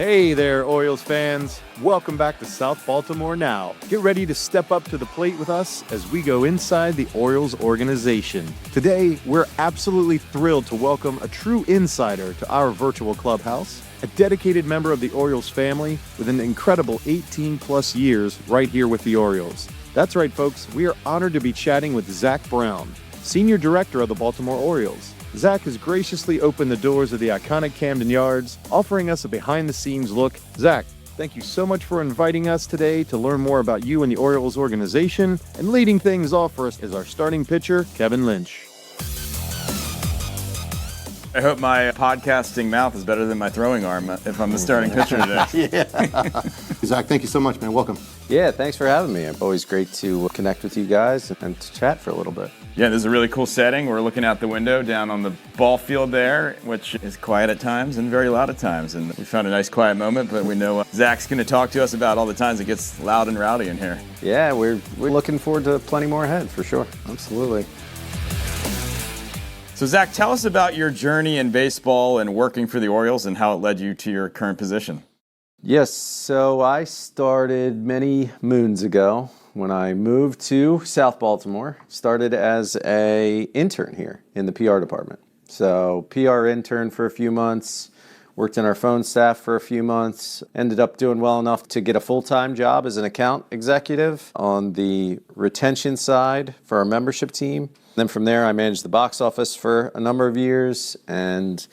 Hey there, Orioles fans. Welcome back to South Baltimore now. Get ready to step up to the plate with us as we go inside the Orioles organization. Today, we're absolutely thrilled to welcome a true insider to our virtual clubhouse, a dedicated member of the Orioles family with an incredible 18-plus years right here with the Orioles. That's right, folks. We are honored to be chatting with Zach Brown, Senior Director of the Baltimore Orioles. Zach has graciously opened the doors of the iconic Camden Yards, offering us a behind-the-scenes look. Zach, thank you so much for inviting us today to learn more about you and the Orioles organization, and leading things off for us is our starting pitcher, Kevin Lynch. I hope my podcasting mouth is better than my throwing arm if I'm the starting pitcher today. Yeah. Zach, thank you so much, man. Welcome. Yeah, thanks for having me. It's always great to connect with you guys and to chat for a little bit. Yeah, this is a really cool setting. We're looking out the window down on the ball field there, which is quiet at times and very loud at times. And we found a nice quiet moment, but we know Zach's going to talk to us about all the times it gets loud and rowdy in here. Yeah, we're looking forward to plenty more ahead, for sure. Absolutely. So, Zach, tell us about your journey in baseball and working for the Orioles and how it led you to your current position. Yes, so I started many moons ago when I moved to South Baltimore. Started as an intern here in the PR department. So PR intern for a few months, worked in our phone staff for a few months, ended up doing well enough to get a full-time job as an account executive on the retention side for our membership team. Then from there, I managed the box office for a number of years and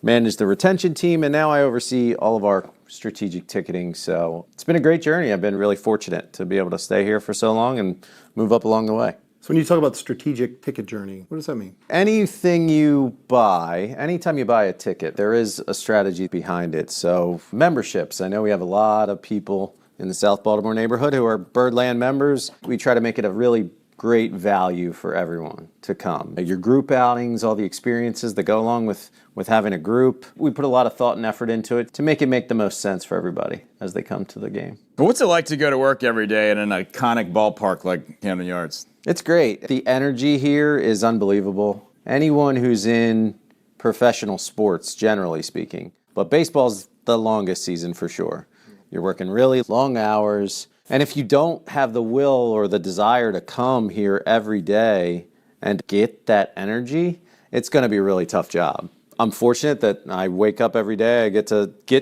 managed the retention team, and now I oversee all of our strategic ticketing. So it's been a great journey. I've been really fortunate to be able to stay here for so long and move up along the way. So when you talk about the strategic ticket journey, what does that mean? Anything you buy, anytime you buy a ticket, there is a strategy behind it. So memberships, I know we have a lot of people in the South Baltimore neighborhood who are Birdland members. We try to make it a really great value for everyone to come. Your group outings, all the experiences that go along with having a group. We put a lot of thought and effort into it to make the most sense for everybody as they come to the game. But what's it like to go to work every day at an iconic ballpark like Camden Yards? It's great. The energy here is unbelievable. Anyone who's in professional sports, generally speaking, but baseball's the longest season for sure. You're working really long hours. And if you don't have the will or the desire to come here every day and get that energy, it's going to be a really tough job. I'm fortunate that I wake up every day. I get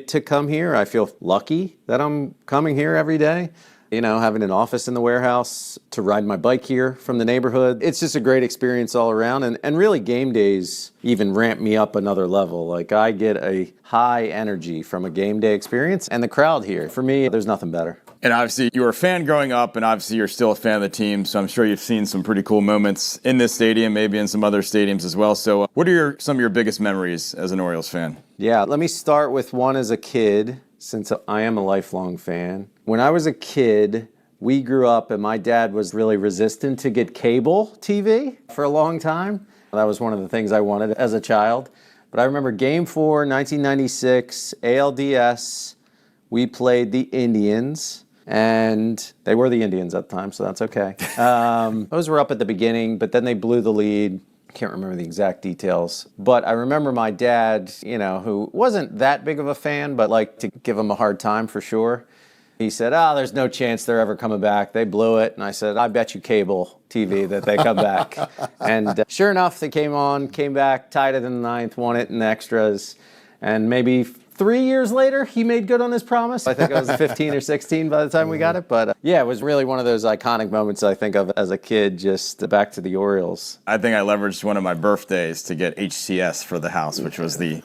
to come here. I feel lucky that I'm coming here every day. You know, having an office in the warehouse, to ride my bike here from the neighborhood. It's just a great experience all around. And really game days even ramp me up another level. Like I get a high energy from a game day experience, and the crowd here, for me, there's nothing better. And obviously you were a fan growing up, and obviously you're still a fan of the team, so I'm sure you've seen some pretty cool moments in this stadium, maybe in some other stadiums as well. So what are some of your biggest memories as an Orioles fan? Yeah, let me start with one as a kid, since I am a lifelong fan. When I was a kid, we grew up and my dad was really resistant to get cable TV for a long time. That was one of the things I wanted as a child. But I remember Game 4, 1996, ALDS, we played the Indians, and they were the Indians at the time, so that's okay. Those were up at the beginning, but then they blew the lead. Can't remember the exact details, but I remember my dad, who wasn't that big of a fan, but liked to give him a hard time for sure. He said, there's no chance they're ever coming back. They blew it. And I said, I bet you cable TV that they come back. And sure enough, they came back, tied it in the ninth, won it in extras. And maybe 3 years later, he made good on his promise. I think I was 15 or 16 by the time we got it. But yeah, it was really one of those iconic moments I think of as a kid, just back to the Orioles. I think I leveraged one of my birthdays to get HCS for the house, which was the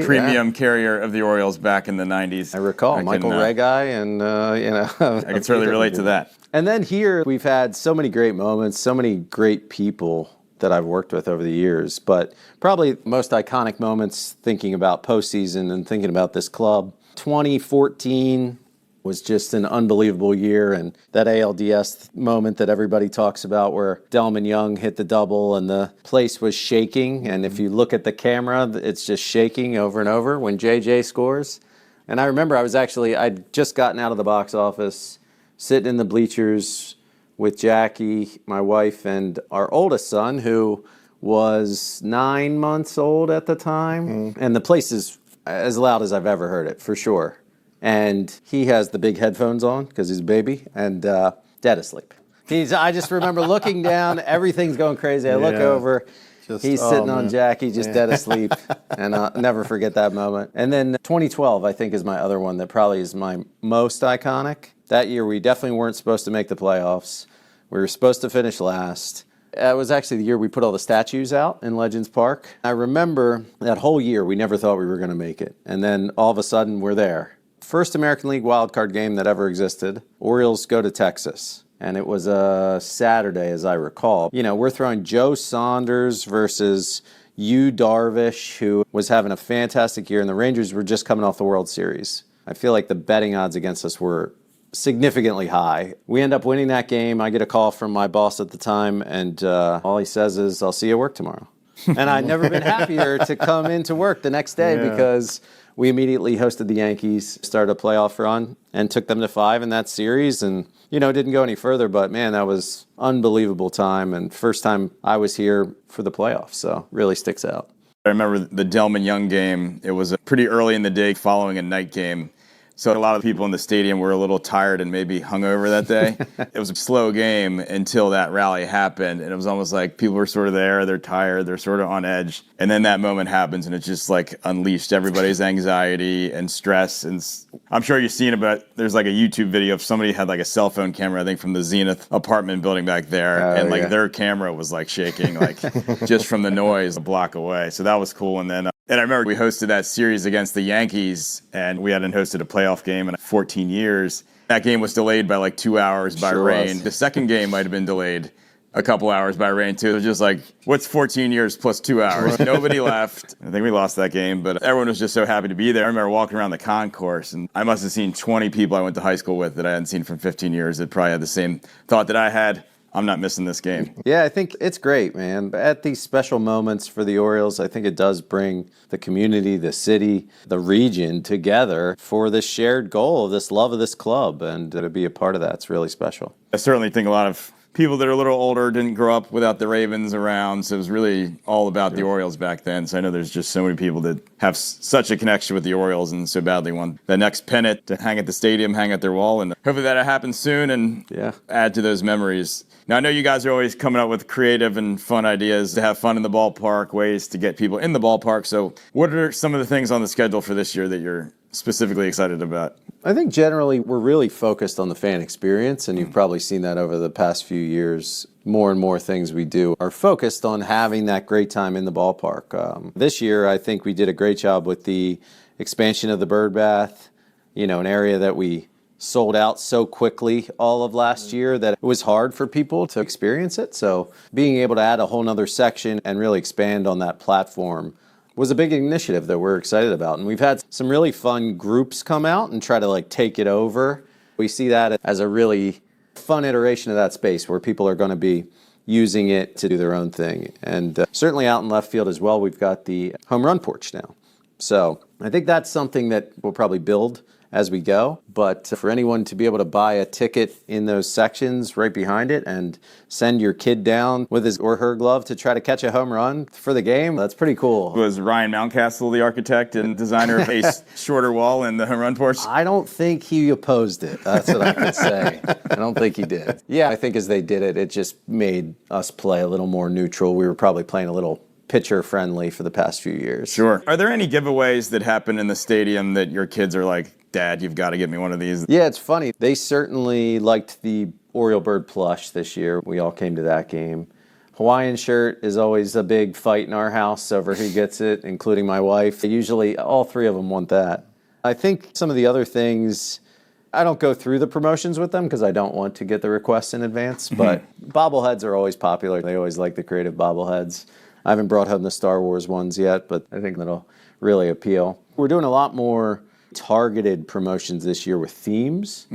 premium carrier of the Orioles back in the 90s. I recall Michael Regai and, I can certainly relate to that. And then here, we've had so many great moments, so many great people that I've worked with over the years, but probably most iconic moments thinking about postseason and thinking about this club. 2014 was just an unbelievable year, and that ALDS moment that everybody talks about where Delman Young hit the double and the place was shaking, and if you look at the camera, it's just shaking over and over when JJ scores. And I remember I'd just gotten out of the box office, sitting in the bleachers with Jackie, my wife, and our oldest son, who was 9 months old at the time. And the place is as loud as I've ever heard it, for sure. and he has the big headphones on because he's a baby and dead aslep. I just remember looking down, everything's going crazy. I look over, he's sitting on Jackie, just dead asleep, and I'll never forget that moment. And then 2012, I think, is my other one that probably is my most iconic. That year, we definitely weren't supposed to make the playoffs. We were supposed to finish last. It was actually the year we put all the statues out in Legends Park. I remember that whole year, we never thought we were going to make it. And then all of a sudden, we're there. First American League wildcard game that ever existed. Orioles go to Texas. And it was a Saturday, as I recall. You know, we're throwing Joe Saunders versus Yu Darvish, who was having a fantastic year, and the Rangers were just coming off the World Series. I feel like the betting odds against us were significantly high. We end up winning that game. I get a call from my boss at the time, and all he says is, "I'll see you at work tomorrow." And I'd never been happier to come into work the next day because we immediately hosted the Yankees, started a playoff run, and took them to 5 in that series. And, you know, didn't go any further, but man, that was unbelievable time. And first time I was here for the playoffs, so really sticks out. I remember the Delman Young game. It was pretty early in the day following a night game. So a lot of people in the stadium were a little tired and maybe hungover that day. It was a slow game until that rally happened. And it was almost like people were sort of there, they're tired, they're sort of on edge. And then that moment happens and it just like unleashed everybody's anxiety and stress. And I'm sure you've seen it, but there's like a YouTube video of somebody had like a cell phone camera, I think from the Zenith apartment building back there. And like their camera was like shaking, like just from the noise a block away. So that was cool. And then and I remember we hosted that series against the Yankees, and we hadn't hosted a playoff game in 14 years. That game was delayed by like 2 hours by rain. The second game might have been delayed a couple hours by rain, too. It was just like, what's 14 years plus 2 hours? Nobody left. I think we lost that game, but everyone was just so happy to be there. I remember walking around the concourse, and I must have seen 20 people I went to high school with that I hadn't seen for 15 years that probably had the same thought that I had. I'm not missing this game. Yeah, I think it's great, man. At these special moments for the Orioles, I think it does bring the community, the city, the region together for this shared goal, this love of this club, and to be a part of that's really special. I certainly think a lot of people that are a little older didn't grow up without the Ravens around, so it was really all about the Orioles back then. So I know there's just so many people that have such a connection with the Orioles and so badly want the next pennant to hang at the stadium, hang at their wall, and hopefully that happens soon and add to those memories. Now, I know you guys are always coming up with creative and fun ideas to have fun in the ballpark, ways to get people in the ballpark. So what are some of the things on the schedule for this year that you're specifically excited about? I think generally we're really focused on the fan experience, and you've probably seen that over the past few years. More and more things we do are focused on having that great time in the ballpark. This year, I think we did a great job with the expansion of the bird bath, you know, an area that we sold out so quickly all of last year that it was hard for people to experience it. So being able to add a whole nother section and really expand on that platform was a big initiative that we're excited about. And we've had some really fun groups come out and try to like take it over. We see that as a really fun iteration of that space where people are going to be using it to do their own thing. And certainly out in left field as well, we've got the home run porch now. So I think that's something that we'll probably build as we go, but for anyone to be able to buy a ticket in those sections right behind it and send your kid down with his or her glove to try to catch a home run for the game, that's pretty cool. Was Ryan Mountcastle the architect and designer of a shorter wall and the home run porch? I don't think he opposed it. That's what I could say. I don't think he did. Yeah, I think as they did it, it just made us play a little more neutral. We were probably playing a little pitcher friendly for the past few years. Sure. Are there any giveaways that happen in the stadium that your kids are like, Dad, you've got to get me one of these? Yeah, it's funny. They certainly liked the Oriole Bird plush this year. We all came to that game. Hawaiian shirt is always a big fight in our house over who gets it, including my wife. Usually all three of them want that. I think some of the other things, I don't go through the promotions with them because I don't want to get the requests in advance, but bobbleheads are always popular. They always like the creative bobbleheads. I haven't brought home the Star Wars ones yet, but I think that'll really appeal. We're doing a lot more targeted promotions this year with themes.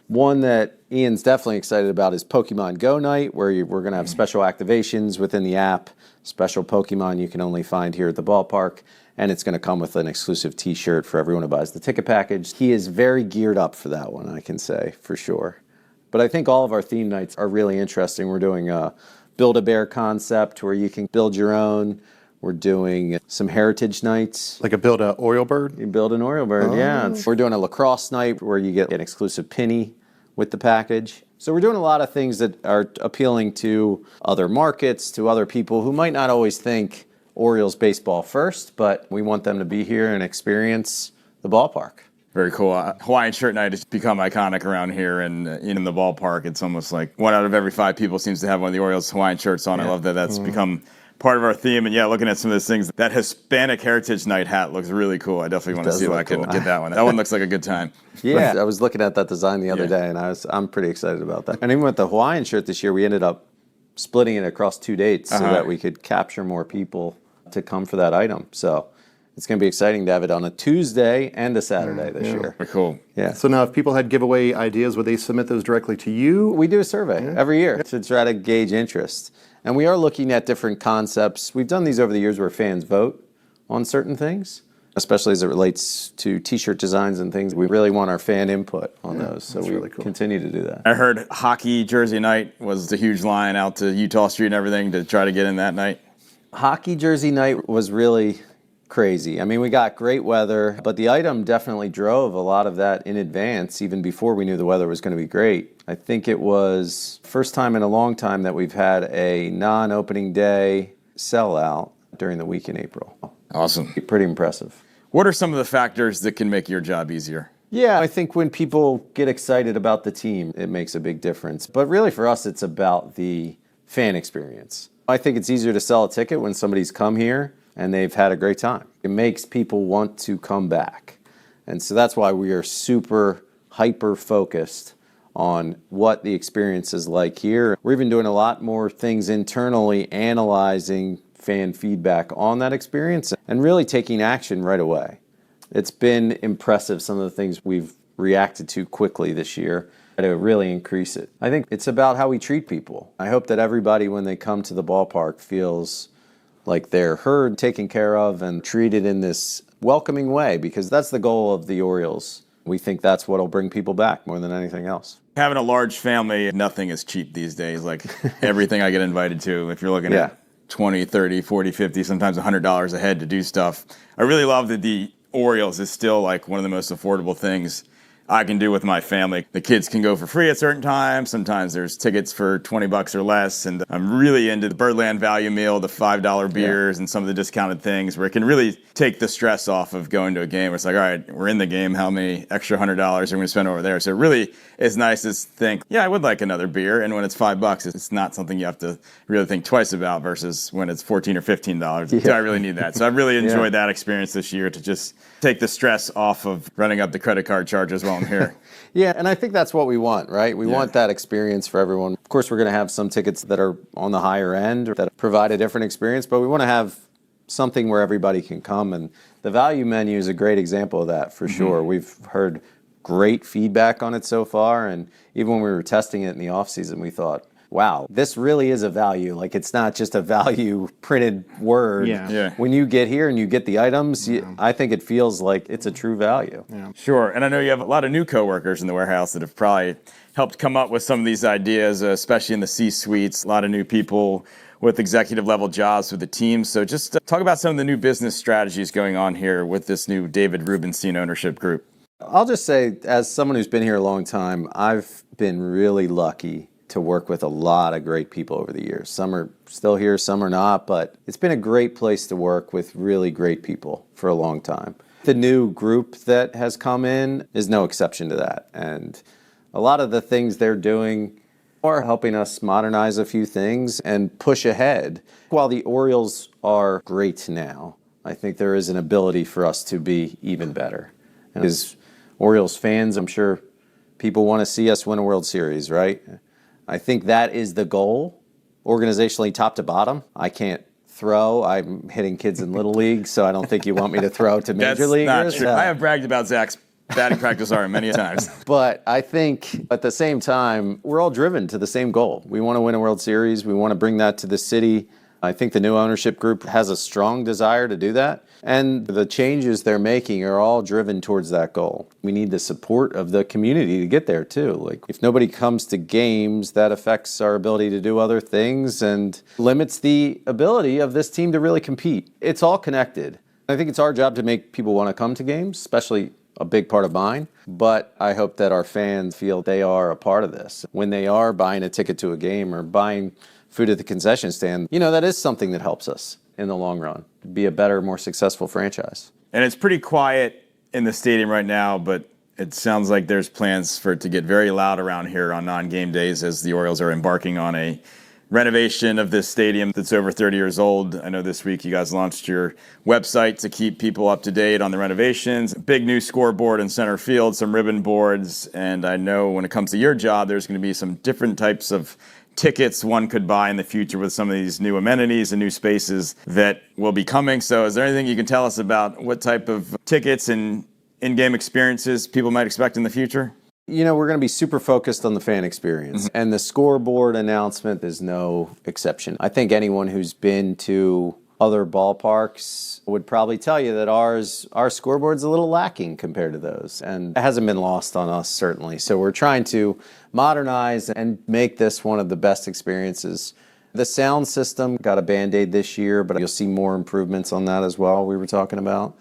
One that Ian's definitely excited about is Pokemon Go Night, where we're going to have special activations within the app, special Pokemon you can only find here at the ballpark, and it's going to come with an exclusive t-shirt for everyone who buys the ticket package. He is very geared up for that one, I can say, for sure. But I think all of our theme nights are really interesting. We're doing a Build-A-Bear concept where you can build your own. We're doing some heritage nights. Like a build a Oriole bird? You build an Oriole bird, yeah. We're doing a lacrosse night where you get an exclusive penny with the package. So we're doing a lot of things that are appealing to other markets, to other people who might not always think Orioles baseball first, but we want them to be here and experience the ballpark. Very cool. Hawaiian shirt night has become iconic around here, and in the ballpark, it's almost like 1 out of every 5 people seems to have one of the Orioles Hawaiian shirts on. I love that that's become part of our theme. And yeah, looking at some of those things, that Hispanic Heritage Night hat looks really cool. I definitely want to see if I can get that one. That one looks like a good time. Yeah, I was looking at that design the other day, and I'm pretty excited about that. And even with the Hawaiian shirt this year, we ended up splitting it across 2 dates so that we could capture more people to come for that item. So it's going to be exciting to have it on a Tuesday and a Saturday this year. Very cool. Yeah. So now if people had giveaway ideas, would they submit those directly to you? We do a survey every year to try to gauge interest. And we are looking at different concepts. We've done these over the years where fans vote on certain things, especially as it relates to T-shirt designs and things. We really want our fan input on those, so we really cool. continue to do that. I heard hockey jersey night was a huge line out to Utah Street and everything to try to get in that night. Hockey jersey night was really crazy. I mean, we got great weather, but the item definitely drove a lot of that in advance, even before we knew the weather was going to be great. I think it was first time in a long time that we've had a non-opening day sellout during the week in April. Awesome. Pretty impressive. What are some of the factors that can make your job easier? Yeah, I think when people get excited about the team, it makes a big difference. But really for us, it's about the fan experience. I think it's easier to sell a ticket when somebody's come here and they've had a great time. It makes people want to come back. And so that's why we are super hyper-focused on what the experience is like here. We're even doing a lot more things internally, analyzing fan feedback on that experience and really taking action right away. It's been impressive, some of the things we've reacted to quickly this year to really increase it. I think it's about how we treat people. I hope that everybody, when they come to the ballpark, feels like they're heard, taken care of, and treated in this welcoming way, because that's the goal of the Orioles. We think that's what will bring people back more than anything else. Having a large family, nothing is cheap these days. Like everything I get invited to, if you're looking at 20, 30, 40, 50, sometimes $100 a head to do stuff. I really love that the Orioles is still like one of the most affordable things I can do with my family. The kids can go for free at certain times. Sometimes there's tickets for $20 or less. And I'm really into the Birdland value meal, the $5 beers, and some of the discounted things where it can really take the stress off of going to a game. Where it's like, all right, we're in the game. How many extra $100 are we going to spend over there? So it really is nice to think, yeah, I would like another beer. And when it's $5, it's not something you have to really think twice about versus when it's $14 or $15. Do I really need that? So I've really enjoyed that experience this year to just take the stress off of running up the credit card charges while I'm here. Yeah, and I think that's what we want, right? We want that experience for everyone. Of course, we're going to have some tickets that are on the higher end that provide a different experience, but we want to have something where everybody can come. And the value menu is a great example of that, for sure. We've heard great feedback on it so far, and even when we were testing it in the off season, we thought, wow, this really is a value. Like, it's not just a value printed word. Yeah. When you get here and you get the items, I think it feels like it's a true value. Yeah. Sure. And I know you have a lot of new coworkers in the warehouse that have probably helped come up with some of these ideas, especially in the C-suites. A lot of new people with executive level jobs with the team. So just talk about some of the new business strategies going on here with this new David Rubenstein ownership group. I'll just say, as someone who's been here a long time, I've been really lucky to work with a lot of great people over the years. Some are still here, some are not, but it's been a great place to work with really great people for a long time. The new group that has come in is no exception to that. And a lot of the things they're doing are helping us modernize a few things and push ahead. While the Orioles are great now, I think there is an ability for us to be even better. And as Orioles fans, I'm sure people want to see us win a World Series, right? I think that is the goal, organizationally, top to bottom. I can't throw. I'm hitting kids in Little League, so I don't think you want me to throw to Major Leaguers. That's not true. I have bragged about Zach's batting practice arm many times. But I think at the same time, we're all driven to the same goal. We want to win a World Series. We want to bring that to the city. I think the new ownership group has a strong desire to do that. And the changes they're making are all driven towards that goal. We need the support of the community to get there too. Like if nobody comes to games, that affects our ability to do other things and limits the ability of this team to really compete. It's all connected. I think it's our job to make people want to come to games, especially a big part of mine. But I hope that our fans feel they are a part of this. When they are buying a ticket to a game or buying food at the concession stand, that is something that helps us in the long run to be a better, more successful franchise. And it's pretty quiet in the stadium right now, but it sounds like there's plans for it to get very loud around here on non-game days as the Orioles are embarking on a renovation of this stadium that's over 30 years old. I know this week you guys launched your website to keep people up to date on the renovations. Big new scoreboard in center field, some ribbon boards, and I know when it comes to your job, there's going to be some different types of tickets one could buy in the future with some of these new amenities and new spaces that will be coming. So is there anything you can tell us about what type of tickets and in-game experiences people might expect in the future? We're going to be super focused on the fan experience, and the scoreboard announcement is no exception. I think anyone who's been to other ballparks would probably tell you that our scoreboard's a little lacking compared to those, and it hasn't been lost on us, certainly. So we're trying to modernize and make this one of the best experiences. The sound system got a Band-Aid this year, but you'll see more improvements on that as well, we were talking about.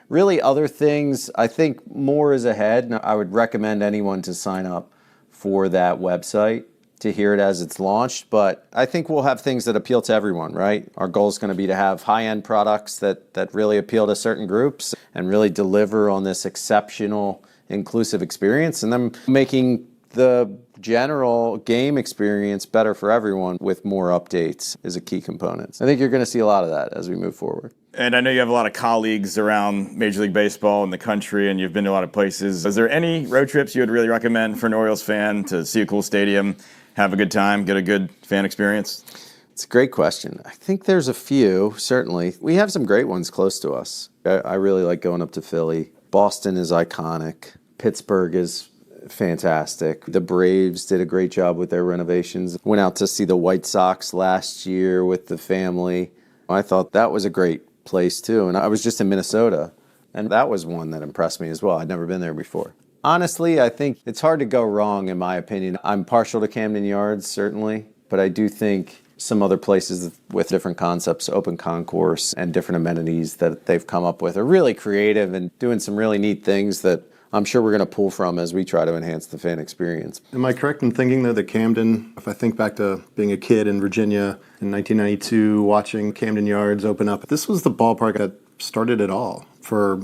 Really, other things, I think more is ahead. Now, I would recommend anyone to sign up for that website to hear it as it's launched, but I think we'll have things that appeal to everyone, right? Our goal is going to be to have high-end products that really appeal to certain groups and really deliver on this exceptional, inclusive experience, and then making the general game experience better for everyone with more updates is a key component. I think you're going to see a lot of that as we move forward. And I know you have a lot of colleagues around Major League Baseball in the country, and you've been to a lot of places. Is there any road trips you would really recommend for an Orioles fan to see a cool stadium, have a good time, get a good fan experience? It's a great question. I think there's a few, certainly. We have some great ones close to us. I really like going up to Philly. Boston is iconic. Pittsburgh is fantastic. The Braves did a great job with their renovations. Went out to see the White Sox last year with the family. I thought that was a great place too. And I was just in Minnesota, and that was one that impressed me as well. I'd never been there before. Honestly, I think it's hard to go wrong, in my opinion. I'm partial to Camden Yards, certainly, but I do think some other places with different concepts, open concourse and different amenities that they've come up with are really creative and doing some really neat things that I'm sure we're going to pull from as we try to enhance the fan experience. Am I correct in thinking, though, that Camden, if I think back to being a kid in Virginia in 1992, watching Camden Yards open up, this was the ballpark that started it all for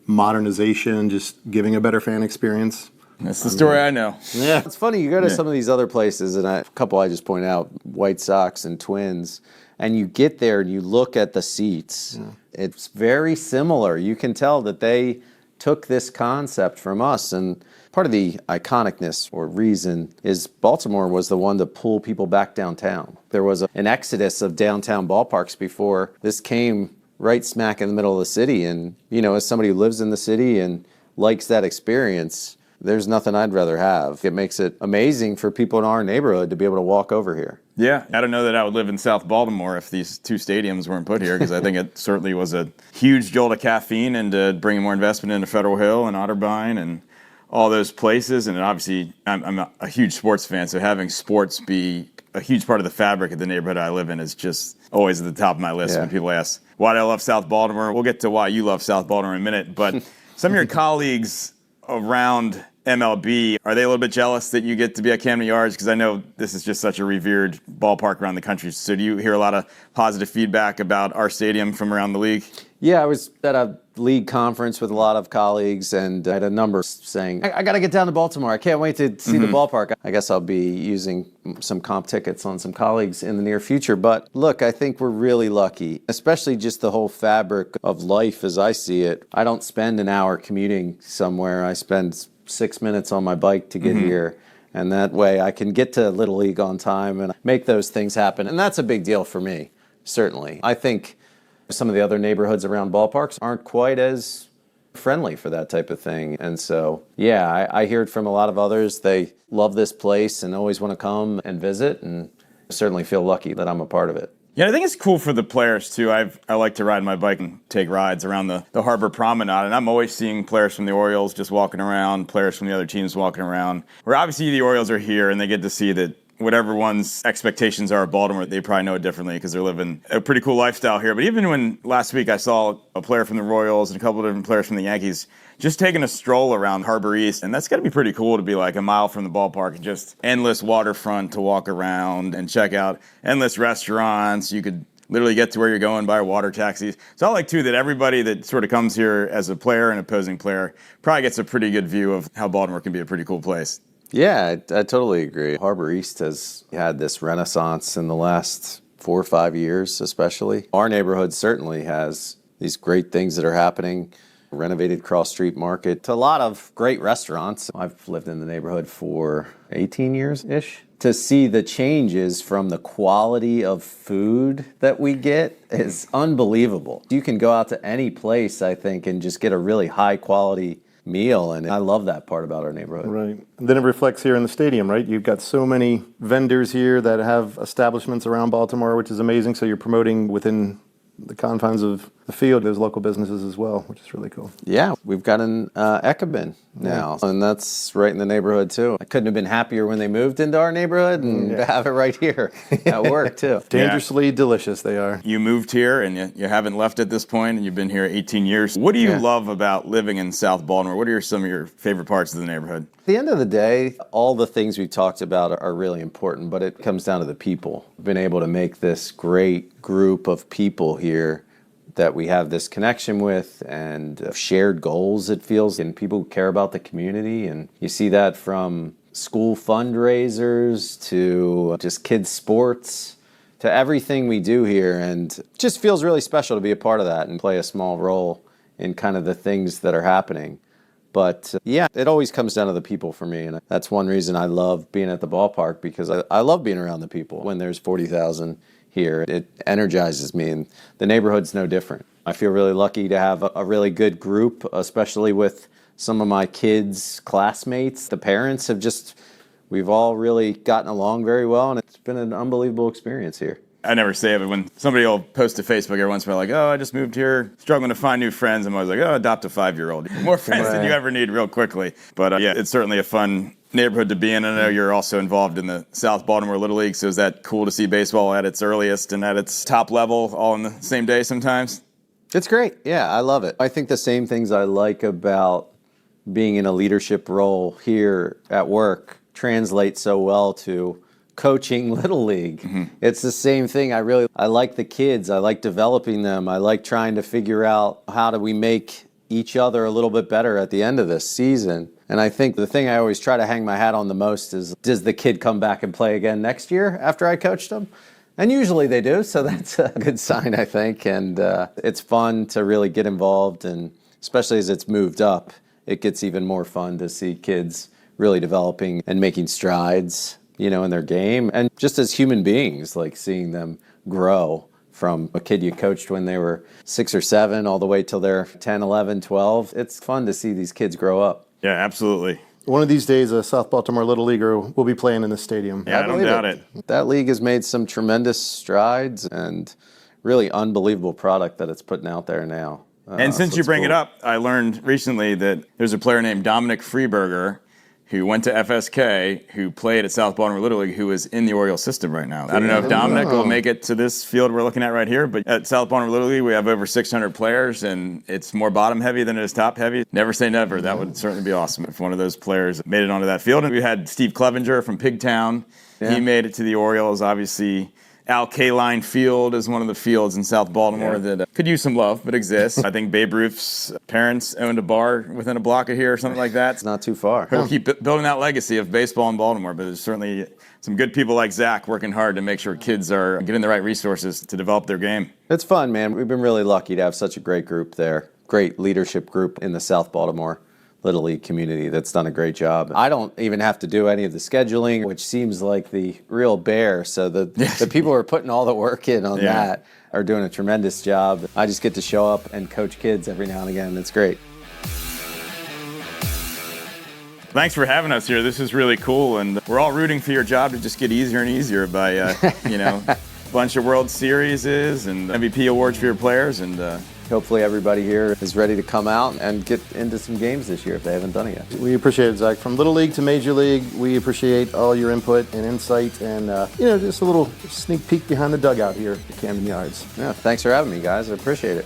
modernization, just giving a better fan experience? That's the story I know. Yeah. It's funny, you go to some of these other places, and a couple I just point out, White Sox and Twins, and you get there and you look at the seats. Yeah. It's very similar. You can tell that they took this concept from us, and part of the iconicness or reason is Baltimore was the one to pull people back downtown. There was an exodus of downtown ballparks before this came right smack in the middle of the city, and as somebody who lives in the city and likes that experience, there's nothing I'd rather have. It makes it amazing for people in our neighborhood to be able to walk over here. Yeah, I don't know that I would live in South Baltimore if these two stadiums weren't put here, because I think it certainly was a huge jolt of caffeine into bringing more investment into Federal Hill and Otterbein and all those places. And obviously, I'm a huge sports fan, so having sports be a huge part of the fabric of the neighborhood I live in is just always at the top of my list when people ask, why do I love South Baltimore? We'll get to why you love South Baltimore in a minute, but some of your colleagues around MLB, are they a little bit jealous that you get to be at Camden Yards? Because I know this is just such a revered ballpark around the country. So do you hear a lot of positive feedback about our stadium from around the league? Yeah, I was at a league conference with a lot of colleagues, and I had a number saying, I got to get down to Baltimore. I can't wait to see the ballpark. I guess I'll be using some comp tickets on some colleagues in the near future. But look, I think we're really lucky, especially just the whole fabric of life as I see it. I don't spend an hour commuting somewhere. I spend 6 minutes on my bike to get here. And that way I can get to Little League on time and make those things happen. And that's a big deal for me, certainly. I think some of the other neighborhoods around ballparks aren't quite as friendly for that type of thing. And so, yeah, I hear it from a lot of others. They love this place and always want to come and visit, and certainly feel lucky that I'm a part of it. Yeah, I think it's cool for the players too. I like to ride my bike and take rides around the Harbor Promenade, and I'm always seeing players from the Orioles just walking around, players from the other teams walking around. Where obviously the Orioles are here and they get to see that whatever one's expectations are of Baltimore, they probably know it differently because they're living a pretty cool lifestyle here. But even when last week I saw a player from the Royals and a couple of different players from the Yankees just taking a stroll around Harbor East, and that's got to be pretty cool to be like a mile from the ballpark and just endless waterfront to walk around and check out, endless restaurants. You could literally get to where you're going by water taxis. So I like, too, that everybody that sort of comes here as a player and opposing player probably gets a pretty good view of how Baltimore can be a pretty cool place. Yeah, I totally agree. Harbor East has had this renaissance in the last 4 or 5 years, especially. Our neighborhood certainly has these great things that are happening. Renovated cross-street market, to a lot of great restaurants. I've lived in the neighborhood for 18 years-ish. To see the changes from the quality of food that we get is unbelievable. You can go out to any place, I think, and just get a really high-quality meal, and I love that part about our neighborhood. Right. And then it reflects here in the stadium, right? You've got so many vendors here that have establishments around Baltimore, which is amazing. So you're promoting within the confines of the field, those local businesses as well, which is really cool. Yeah, we've got an Ekabin now, and that's right in the neighborhood too. I couldn't have been happier when they moved into our neighborhood and to have it right here at work too. Dangerously delicious they are. You moved here and you haven't left at this point, and you've been here 18 years. What do you love about living in South Baltimore? What are some of your favorite parts of the neighborhood? At the end of the day, all the things we've talked about are really important, but it comes down to the people. We've been able to make this great group of people here that we have this connection with and shared goals, it feels, and people who care about the community. And you see that from school fundraisers to just kids' sports to everything we do here. And it just feels really special to be a part of that and play a small role in kind of the things that are happening. But yeah, it always comes down to the people for me. And that's one reason I love being at the ballpark, because I love being around the people. When there's 40,000 here, it energizes me, and the neighborhood's no different. I feel really lucky to have a really good group, especially with some of my kids' classmates. The parents we've all really gotten along very well, and it's been an unbelievable experience here. I never say it, but when somebody will post to Facebook every once in a while, like, oh, I just moved here, struggling to find new friends, I'm always like, oh, adopt a 5-year-old. More friends than you ever need real quickly. But yeah, it's certainly a fun neighborhood to be in. I know you're also involved in the South Baltimore Little League, so is that cool to see baseball at its earliest and at its top level all in the same day sometimes? It's great. Yeah, I love it. I think the same things I like about being in a leadership role here at work translate so well to coaching Little League. Mm-hmm. It's the same thing. I like the kids. I like developing them. I like trying to figure out how do we make each other a little bit better at the end of this season. And I think the thing I always try to hang my hat on the most is, does the kid come back and play again next year after I coached them? And usually they do, so that's a good sign, I think. And it's fun to really get involved, and especially as it's moved up, it gets even more fun to see kids really developing and making strides, in their game. And just as human beings, like seeing them grow from a kid you coached when they were 6 or 7 all the way till they're 10, 11, 12. It's fun to see these kids grow up. Yeah, absolutely. One of these days, a South Baltimore Little Leaguer will be playing in the stadium. Yeah, I don't doubt it. That league has made some tremendous strides and really unbelievable product that it's putting out there now. And since you bring it up, I learned recently that there's a player named Dominic Freeberger who went to FSK, who played at South Baltimore Little League, who is in the Orioles system right now. I don't know if Dominic will make it to this field we're looking at right here, but at South Baltimore Little League, we have over 600 players, and it's more bottom-heavy than it is top-heavy. Never say never. That would certainly be awesome if one of those players made it onto that field. And we had Steve Clevenger from Pigtown. Yeah. He made it to the Orioles, obviously. Al Kaline Field is one of the fields in South Baltimore that could use some love, but exists. I think Babe Ruth's parents owned a bar within a block of here or something like that. It's not too far. We'll keep building that legacy of baseball in Baltimore, but there's certainly some good people like Zach working hard to make sure kids are getting the right resources to develop their game. It's fun, man. We've been really lucky to have such a great group there, great leadership group in the South Baltimore Little League community that's done a great job. I don't even have to do any of the scheduling, which seems like the real bear. So the people who are putting all the work in on that are doing a tremendous job. I just get to show up and coach kids every now and again. It's great. Thanks for having us here. This is really cool, and we're all rooting for your job to just get easier and easier by, bunch of World Series and MVP awards for your players, and Hopefully everybody here is ready to come out and get into some games this year if they haven't done it yet. We appreciate it, Zach. From Little League to Major League, we appreciate all your input and insight and, just a little sneak peek behind the dugout here at Camden Yards. Yeah, thanks for having me, guys. I appreciate it.